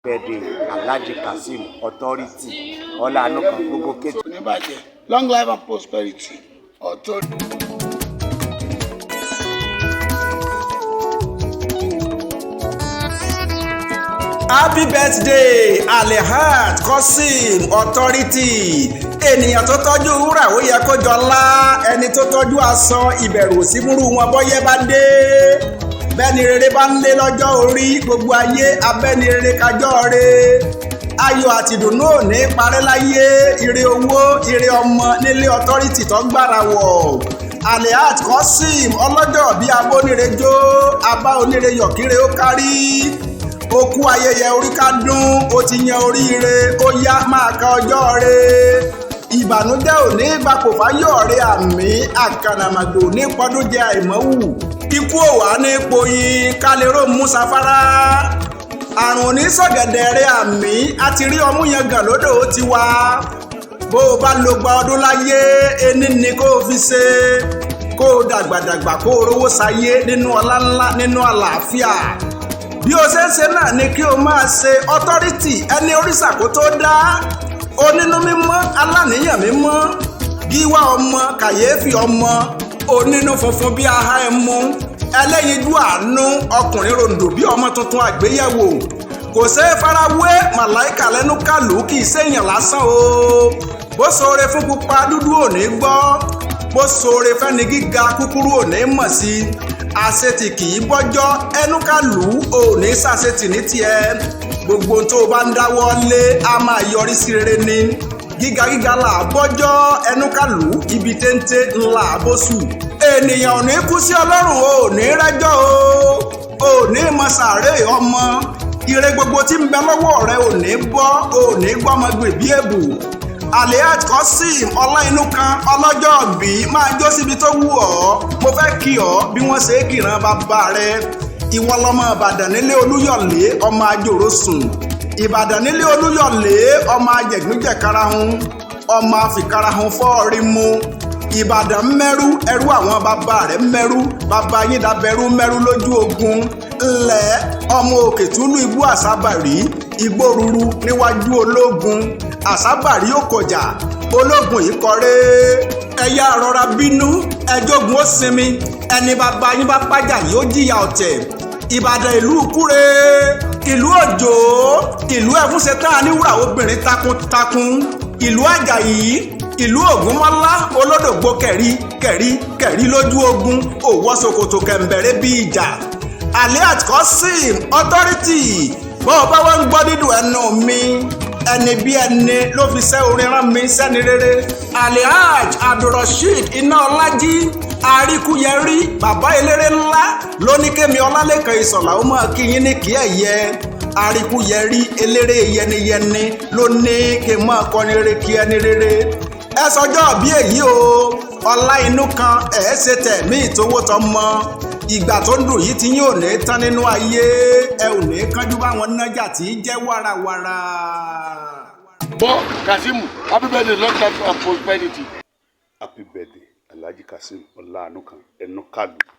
birthday Alhaji Kazeem Authority Ọláàánúkan gbogbo kejì. Oníbàjẹ́ long life and prosperity Authority. Happy birthday Alhaji Kazeem Authority. Ènìyàn tó tọ́jú wúrà ó yẹ kó jọlá, ẹni tó tọ́jú aṣọ ìbẹ̀rù òsínmúrú wọn bọ́yẹ́ bá dé. Bẹ́ni rere bá ń lé lọ́jọ́ orí, gbogbo ayé abẹ́ni rere kájọ́ re. Ayọ̀ àti ìdùnnú ò ní parẹ́ láyé, ire owó ire ọmọ nílé Authority tó gbára wọ̀. Alhaji Kazeem ọlọ́jọ́ bí abónire jó, abá onire yọ̀kíre ó kárí. Okú ayẹyẹ orí ká dún, ó ti yan oríire, ó yá máa ka ọjọ́ re. Ìbànújẹ́ ò ní gbapò fáyọ̀ rẹ àmì, àkànàmàgbò ní pọ́dún jẹ àìmọ́wù. Ikú ò wá ní poyin kálérò musafara. Àrùn onísọ̀gẹ̀dẹ̀ rẹ àmì, a ti rí ọmú yẹn gàn lódò ó ti wá. Bó o bá lo gba ọdún láyé, ení ni kó o fi ṣe. Kó o dàgbàdàgbà kó o rówó sáyé nínú ọlá ńlá nínú àlàáfíà. Bí o ṣe ń ṣe náà ni kí o máa ṣe. Authority ẹni oríṣà kó tó dá. Onínú mímọ́ aláníyàn mímọ́, gíwá ọmọ kàyéfì ọmọ, onínú funfun bí aha ẹmu, ẹlẹ́yinjú àánú, ọkùnrin ròǹdò bí ọmọ tuntun àgbéyẹ̀wò. Kò ṣeé farawé màláìkà lẹ́nu kàlù kì í ṣèyàn lásán o. Bó ṣoore fún pupa dúdú ò ní gbọ́, bó ṣoore fẹ́ni gíga kúkúrú ò ní mọ̀ sí. Àṣetì kì í bọ́jọ́ ẹnu kàlù ò ní ṣàṣetì ní tiẹ̀. Gbogbo tó o bá ń dáwọ́ lé a máa yọrí sí rere ni. Gíga gíga là á bọ́jọ́ ẹnu kàlù, ibi téńté ńlá àbóṣù. Ènìyàn ò ní kú sí ọlọ́run o, ò ní rẹ́jọ́ o, ò ní mọ sàárè ọmọ. Ire gbogbo tí ń bẹ lọ́wọ́ rẹ ò ní bọ́, ò ní gbọ́mọ gbèbí èbù. Alhaji Kazeem Ọláìnúkan ọlọ́jọ́ bí máa jó síbi tó wù ọ́. Mo fẹ́ kí ọ bí wọ́n ṣe é kìran bàbá rẹ. Ìwọ lọmọ Ìbàdàn nílé Olúyọ̀lé ọmọ àjòrò sùn. Ìbàdàn nílé Olúyọ̀lé ọmọ ajẹ̀gbíjẹ̀karahun, ọmọ àfikàrahun fọ́ọ̀rí mu. Ìbàdàn mẹ́rú ẹrú àwọn bàbá rẹ̀ mẹ́rú, bàbá yín dàbẹ̀rú mẹ́rú lójú ogun. Ńlẹ̀ ọmọ òkè túlú ibú àsábàrí, igbó ruru níwájú ológun. Àsábàrí ó kọjà, ológun yìí kọrẹ́. Ẹ̀yà rọra bínú, ẹjọ́gun ó sinmi, ẹni bàbá yín bá pàjà yóò jìyà ọ̀tẹ̀. Ìbàdàn ìlú kúre, ìlú òjò, ìlú ẹ̀fúnṣetán aníwúrà obìnrin takuntakun, ìlú àjàyí, ìlú ògúnmọ́lá olódògbò kẹ̀rí lójú ogun, òwò ṣòkòtò kẹ̀m̀bẹ̀rẹ̀ bí ìjà. Alhaji Kazeem Authority bó o bá wá ń gbọ́ dídùn ẹnu mi, ẹni bí ẹni ló fi ṣẹ́ orin rán mi sẹ́ni rere. Alhaji Abdulrasheed Ináọlájí Àríkúyẹrí bàbá eléré ńlá lóníkémi Ọlálékan Ìṣọ̀lá ó máa kí yín ní kí ẹ̀yẹ. Àríkúyẹrí eléré yẹniyẹni ló ní kí n máa kọrin rere kí ẹni rere. Ẹ sọjọ́ bí èyí o, Ọláìnúkan ẹ̀ ṣe tẹ̀mí ìtòwó tọmọ. Ìgbà tó ń dùn yìí ti yín ò ní tán nínú ayé, ẹ ò ní kánjú báwọn nájà tí í jẹ́ wàràwàrà. Bọ́ Kazeem, happy birthday long life and prosperity. Happy birthday Alhaji Kazeem Ọláàánúkan ẹnu kàlù.